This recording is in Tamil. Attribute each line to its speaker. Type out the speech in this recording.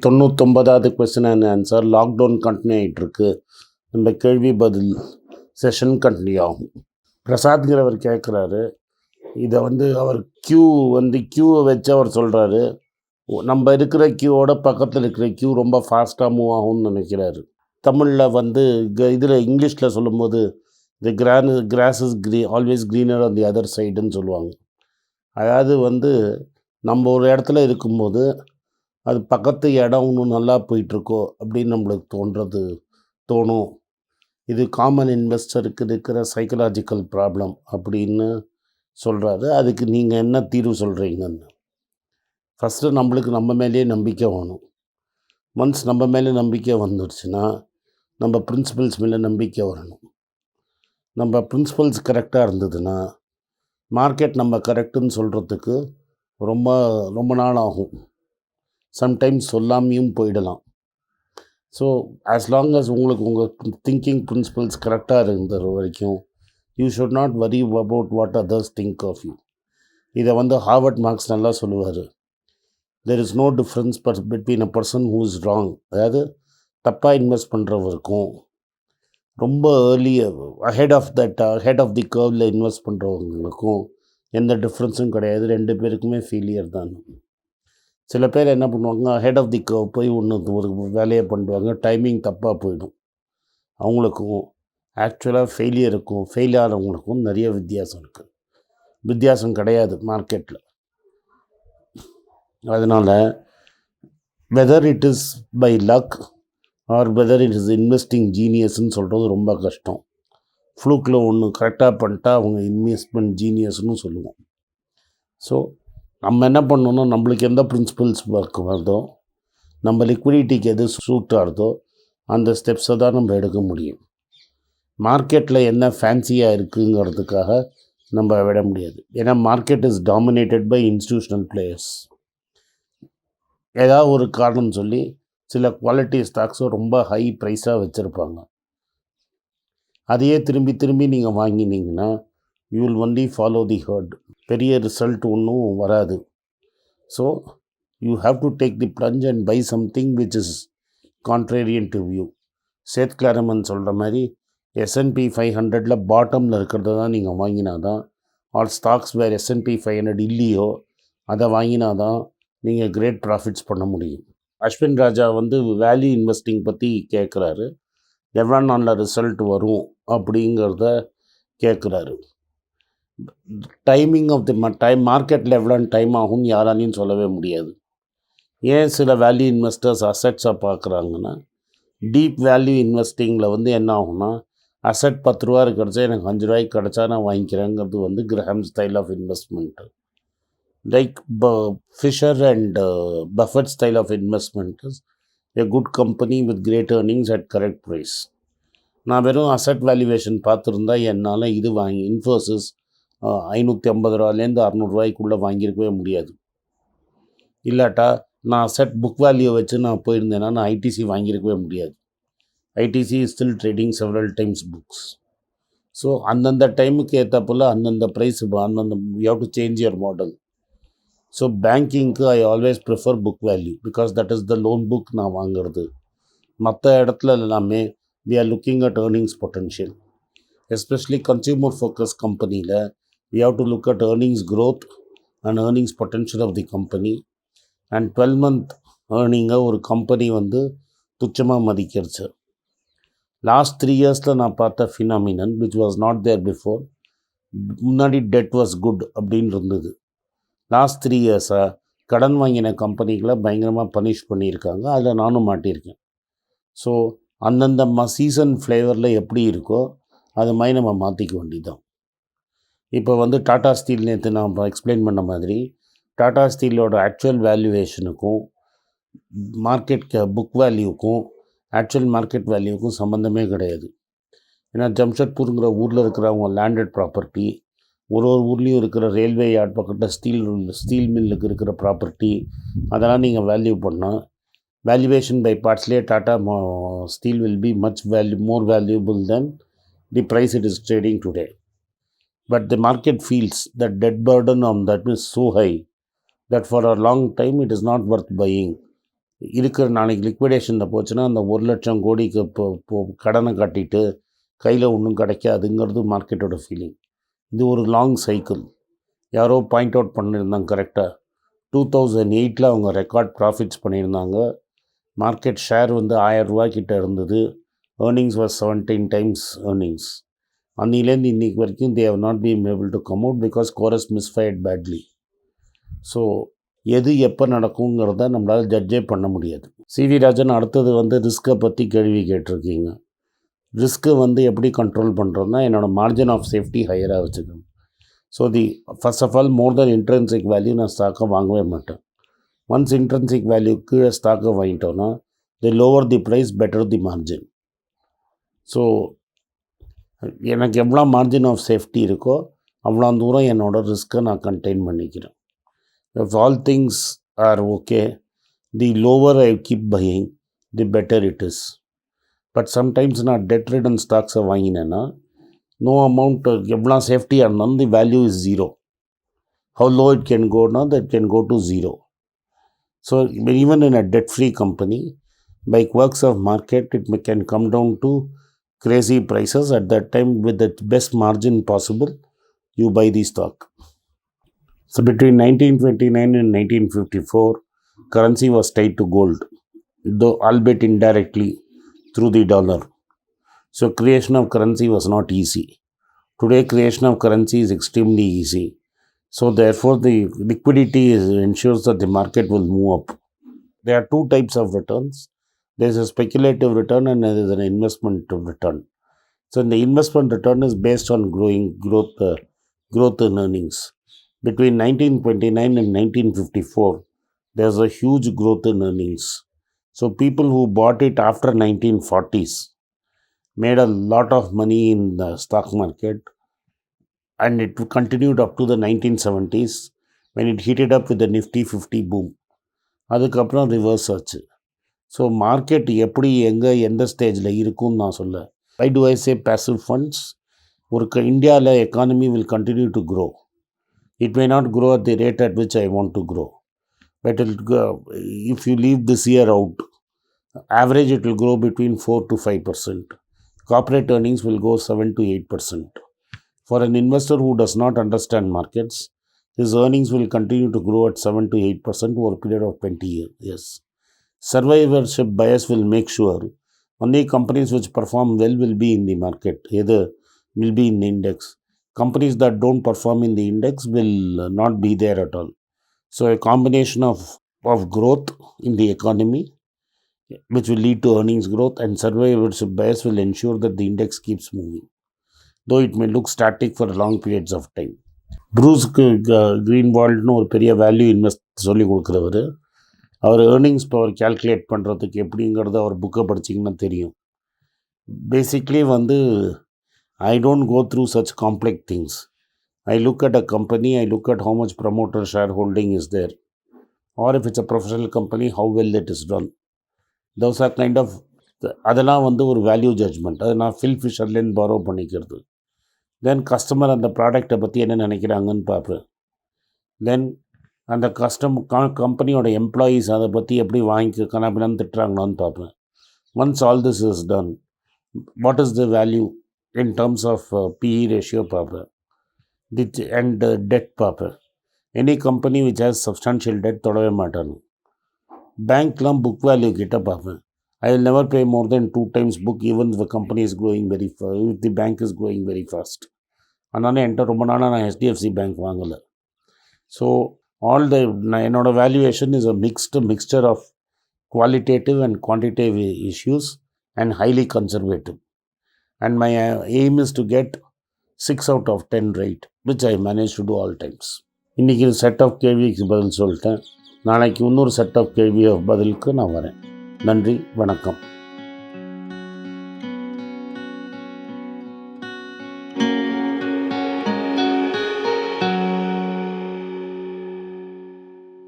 Speaker 1: 99வது question and answer. Lockdown continue ஆகிட்டுருக்கு. நம்ம கேள்வி பதில் செஷன் கண்டினியூ ஆகும். பிரசாத்ங்கிறவர் கேட்குறாரு. இதை அவர் க்யூவை வச்சு அவர் சொல்கிறாரு, நம்ம இருக்கிற க்யூவோட பக்கத்தில் இருக்கிற க்யூ ரொம்ப ஃபாஸ்ட்டாக மூவ் ஆகும்னு நினைக்கிறாரு. தமிழில் இதில் இங்கிலீஷில் சொல்லும்போது the grass is always greener on the other சைடுன்னு சொல்லுவாங்க. அதாவது நம்ம ஒரு இடத்துல இருக்கும்போது அது பக்கத்து இடம் இன்னும் நல்லா போயிட்டுருக்கோ அப்படின்னு நம்மளுக்கு தோணும். இது காமன் இன்வெஸ்டருக்கு இருக்கிற சைக்கலாஜிக்கல் ப்ராப்ளம் அப்படின்னு சொல்கிறாரு. அதுக்கு நீங்கள் என்ன தீர்வு சொல்கிறீங்கன்னு. ஃபஸ்ட்டு நம்மளுக்கு நம்ம மேலேயே நம்பிக்கை வேணும். ஒன்ஸ் நம்ம மேலே நம்பிக்கை வந்துடுச்சுன்னா நம்ம பிரின்சிபல்ஸ் மேலே நம்பிக்கை வரணும். நம்ம பிரின்சிபல்ஸ் கரெக்டாக இருந்ததுன்னா மார்க்கெட் நம்ம கரெக்டுன்னு சொல்கிறதுக்கு ரொம்ப ரொம்ப நாள் ஆகும். சம்டைம்ஸ் சொல்லாமையும் போயிடலாம். ஸோ ஆஸ் லாங் அஸ் உங்களுக்கு உங்கள் திங்கிங் பிரின்சிபல்ஸ் கரெக்டாக இருந்த வரைக்கும் you should not worry about what others think of you. இதை ஹார்வர்ட் மார்க்ஸ் நல்லா சொல்லுவார். There is no difference between a person who is wrong. அதாவது தப்பாக இன்வெஸ்ட் பண்ணுறவருக்கும் ரொம்ப அஹெட் ஆஃப் தி கர்வில் இன்வெஸ்ட் பண்ணுறவங்களுக்கும் எந்த டிஃப்ரென்ஸும் கிடையாது. ரெண்டு பேருக்குமே ஃபெயிலியர் தான். சில பேர் என்ன பண்ணுவாங்க, ஹெட் ஆஃப் தி கர்வ் போய் ஒரு வேலையை பண்ணுவாங்க, டைமிங் தப்பாக போயிடும். அவங்களுக்கும் ஆக்சுவலாக ஃபெயில் ஆகிறவங்களுக்கும் நிறைய வித்தியாசம் கிடையாது மார்க்கெட்டில். அதனால் whether it is by luck or whether it is investing ஜீனியஸ்ன்னு சொல்கிறது ரொம்ப கஷ்டம். ஃப்ளூக்கில் ஒன்று கரெக்டாக பண்ணிட்டா அவங்க இன்வெஸ்ட்மெண்ட் ஜீனியஸ்னு சொல்லுவோம். ஸோ நம்ம என்ன பண்ணணும்னா, நம்மளுக்கு எந்த பிரின்சிபல்ஸ் ஒர்க் வருதோ, நம்ம லிக்விடிட்டிக்கு எது சூட் ஆகுதோ அந்த ஸ்டெப்ஸை தான் நம்ம எடுக்க முடியும். மார்க்கெட்டில் என்ன ஃபேன்சியாக இருக்குங்கிறதுக்காக நம்ம விட முடியாது. ஏன்னா market is dominated by institutional players. ஏதாவது ஒரு காரணம் சொல்லி சில குவாலிட்டி ஸ்டாக்ஸும் ரொம்ப ஹை ப்ரைஸாக வச்சுருப்பாங்க. அதையே திரும்பி நீங்கள் வாங்கினீங்கன்னா you will only follow the herd. பெரிய ரிசல்ட் ஒன்றும் வராது. So you have to take the plunge and buy something which is contrarian to view. Seth Klarman சொல்கிற மாதிரி S&P 500 பாட்டமில் இருக்கிறத தான் நீங்கள் வாங்கினா தான், ஆல் ஸ்டாக்ஸ் வேறு S&P 500 இல்லையோ அதை வாங்கினா தான் நீங்கள் கிரேட் ப்ராஃபிட்ஸ் பண்ண முடியும். அஸ்வின் ராஜா வேல்யூ இன்வெஸ்டிங் பற்றி கேட்குறாரு. எவ்வளோ நாளில் ரிசல்ட் வரும் அப்படிங்கிறத கேட்குறாரு. டைமிங் ஆஃப் தி மார்க்கெட்டில் எவ்வளோ டைம் ஆகும்னு யாராலையும் சொல்லவே முடியாது. ஏன் சில வேல்யூ இன்வெஸ்டர்ஸ் அசெட்ஸாக பார்க்குறாங்கன்னா, டீப் வேல்யூ இன்வெஸ்டிங்கில் என்ன ஆகும்னா, அசெட் 10 ரூபா கிடச்சா எனக்கு 5 ரூபாய்க்கு கிடச்சா நான் வாங்கிக்கிறேங்கிறது கிரஹாம் ஸ்டைல் ஆஃப் இன்வெஸ்ட்மெண்ட்டு. Like Fisher and Buffett style of investment is a good company with great earnings at correct price. நான் வெறும் அசெட் வேல்யூவேஷன் பார்த்துருந்தா என்னால் இது இன்ஃபோசிஸ் 550 ரூபாலேருந்து 600 ரூபாய்க்குள்ளே வாங்கியிருக்கவே முடியாது. இல்லாட்டா நான் அசெட் புக் வேல்யூ வச்சு நான் போயிருந்தேன்னா நான் ITC வாங்கியிருக்கவே முடியாது. ITC is still trading several times books. So அந்தந்த டைமுக்கு ஏற்றப்போல் அந்தந்த price you have to change your model. So பேங்கிங்க்கு I always prefer book value because that is the loan book நான் வாங்கிறது. மற்ற இடத்துல எல்லாமே we are looking at earnings potential. Especially consumer focused companyயில் we have to look at earnings growth and earnings potential of the company. And 12-month earning-ஐ ஒரு கம்பெனி துச்சமாக மதிக்கிறது. லாஸ்ட் 3 இயர்ஸில் நான் பார்த்த phenomenon which was not there before. முன்னாடி டெட் வாஸ் குட் அப்படின்னு இருந்தது. லாஸ்ட் 3 இயர்ஸாக கடன் வாங்கின கம்பெனிகளை பயங்கரமாக பனிஷ் பண்ணியிருக்காங்க. அதில் நானும் மாட்டியிருக்கேன். ஸோ அந்தந்த சீசன் ஃப்ளேவரில் எப்படி இருக்கோ அது மாதிரி நம்ம மாற்றிக்க வேண்டியதுதான். இப்போ டாடா ஸ்டீல் நேற்று நான் எக்ஸ்பிளைன் பண்ண மாதிரி டாடா ஸ்டீலோட ஆக்சுவல் வேல்யூவேஷனுக்கும் மார்க்கெட் புக் வேல்யூக்கும் ஆக்சுவல் மார்க்கெட் வேல்யூக்கும் சம்மந்தமே கிடையாது. ஏன்னா ஜம்ஷெட்பூருங்கிற ஊரில் இருக்கிறவங்க லேண்டட் ப்ராப்பர்ட்டி, ஒரு ஊர்லேயும் இருக்கிற ரயில்வே யார்ட் பக்கத்தில் ஸ்டீல் மில்லுக்கு இருக்கிற ப்ராப்பர்ட்டி, அதெல்லாம் நீங்கள் வேல்யூ பண்ணால் valuation by partsலேயே Tata steel will be much more valuable than the price it is trading today. But the market feels that debt burden on that is so high that for a long time it is not worth buying. இருக்கிற நாளைக்கு லிக்விடேஷனில் போச்சுன்னா அந்த 1,00,000 கோடிக்கு இப்போ கடனை கட்டிட்டு கையில் ஒன்றும் கிடைக்காதுங்கிறது மார்க்கெட்டோட ஃபீலிங். இது ஒரு லாங் சைக்கிள். யாரோ பாயிண்ட் அவுட் பண்ணியிருந்தாங்க கரெக்டாக. 2008 அவங்க ரெக்கார்ட் ப்ராஃபிட்ஸ் பண்ணியிருந்தாங்க. மார்க்கெட் ஷேர் வந்து 1000 ரூபாய்க்கிட்ட இருந்தது. Earnings was 17 times earnings. அன்னிலேருந்து இன்றைக்கி வரைக்கும் they have not been able to come out because Corus misfired badly. So எது எப்போ நடக்குங்கிறத நம்மளால் ஜட்ஜே பண்ண முடியாது. சிவி ராஜன் அடுத்தது வந்து ரிஸ்க்கை பற்றி கேள்வி கேட்டிருக்கீங்க. ரிஸ்க்கு வந்து எப்படி கண்ட்ரோல் பண்ணுறதுனா என்னோடய மார்ஜின் ஆஃப் சேஃப்டி ஹையராக வச்சுக்கணும். So first of all more then intrinsic value நான் ஸ்டாக்கை வாங்கவே மாட்டேன். ஒன்ஸ் இன்ட்ரென்சிக் வேல்யூ கீழே ஸ்டாக்கை வாங்கிட்டோன்னா the lower the price better the margin. So எனக்கு எவ்வளோ மார்ஜின் ஆஃப் சேஃப்டி இருக்கோ அவ்வளோ தூரம் என்னோடய ரிஸ்க்கை நான் கண்டெயின் பண்ணிக்கிறேன். If all things are okay, the lower I keep buying, the better it is. But sometimes நான் debt ridden stocks வாங்கினேன்னா no amount எவ்வளோ சேஃப்டியாக இருந்தாலும் the value is zero. How low it can go now, that can go to zero. So even in a debt free company, by quirks of market, it can come down to crazy prices. At that time, with the best margin possible, you buy the stock. So between 1929 and 1954, currency was tied to gold, though albeit indirectly through the dollar. So creation of currency was not easy. Today, creation of currency is extremely easy. So therefore, the liquidity ensures that the market will move up. There are two types of returns. There is a speculative return and there is an investment return. So the investment return is based on growth in earnings. Between 1929 and 1954, there's a huge growth in earnings. So people who bought it after 1940s made a lot of money in the stock market, and it continued up to the 1970s when it heated up with the Nifty 50 boom. அதுக்கப்புறம் ரிவர்ஸ் ஆச்சு. ஸோ மார்க்கெட் எப்படி எந்த ஸ்டேஜில் இருக்குன்னு நான் சொல்ல. Why do I say passive funds? ஒரு இந்தியாவில் economy will continue to grow. It may not grow at the rate at which I want to grow. But if you leave this year out, average it will grow between 4 to 5%. Corporate earnings will go 7 to 8%. For an investor who does not understand markets, his earnings will continue to grow at 7 to 8% over a period of 20 years. Survivorship bias will make sure only companies which perform well will be in the market, either will be in the index. Companies that don't perform in the index will not be there at all. So a combination of growth in the economy, which will lead to earnings growth, and survivorship bias will ensure that the index keeps moving, though it may look static for long periods of time. Bruce கிரீன்வால்ட்னு ஒரு பெரிய வேல்யூ இன்வெஸ்ட் சொல்லி கொடுக்குறவர். அவர் ஏர்னிங்ஸ் பவர் கேல்குலேட் பண்ணுறதுக்கு எப்படிங்கிறத அவர் புக்கை படிச்சிங்கன்னா தெரியும். பேசிக்லி வந்து I don't go through such complex things. I look at a company, I look at how much promoter shareholding is there. Or if it's a professional company, how well it is done. Those are kind of, அதெல்லாம் வந்து ஒரு வேல்யூ ஜட்ஜ்மெண்ட். அது நான் ஃபில்ஃபிஷர்லேருந்து பாரோ பண்ணிக்கிறது. தென் கஸ்டமர் அந்த ப்ராடக்டை பற்றி என்ன நினைக்கிறாங்கன்னு பார்ப்பேன். தென் அந்த கம்பெனியோட எம்ப்ளாயீஸ் அதை பற்றி எப்படி வாங்கி கனாபினான்னு திட்டுறாங்களான்னு பார்ப்பேன். Once all this is done, what is the value in terms of PE ratio பார்ப்பேன். and debt பார்ப்பேன். Any company which has substantial debt தொடவே மாட்டாங்க. பேங்க்லாம் புக் வேல்யூ கிட்ட பார்ப்பேன். I will never pay more than 2 times book even if the company is growing very fast, if the bank is growing very fast. அதனால என்கிட்ட ரொம்ப நாளாக நான் HDFC பேங்க் வாங்கலை. ஸோ என்னோட valuation is a mixture of qualitative and quantitative issues and highly conservative. And my aim is to get 6 out of 10 right, which I manage to do all times. இன்றைக்கி செட் ஆஃப் கேள்விக்கு பதில் சொல்லிட்டேன். நாளைக்கு இன்னொரு செட் ஆஃப் கேள்வி பதிலுக்கு நான் வரேன். நன்றி, வணக்கம்.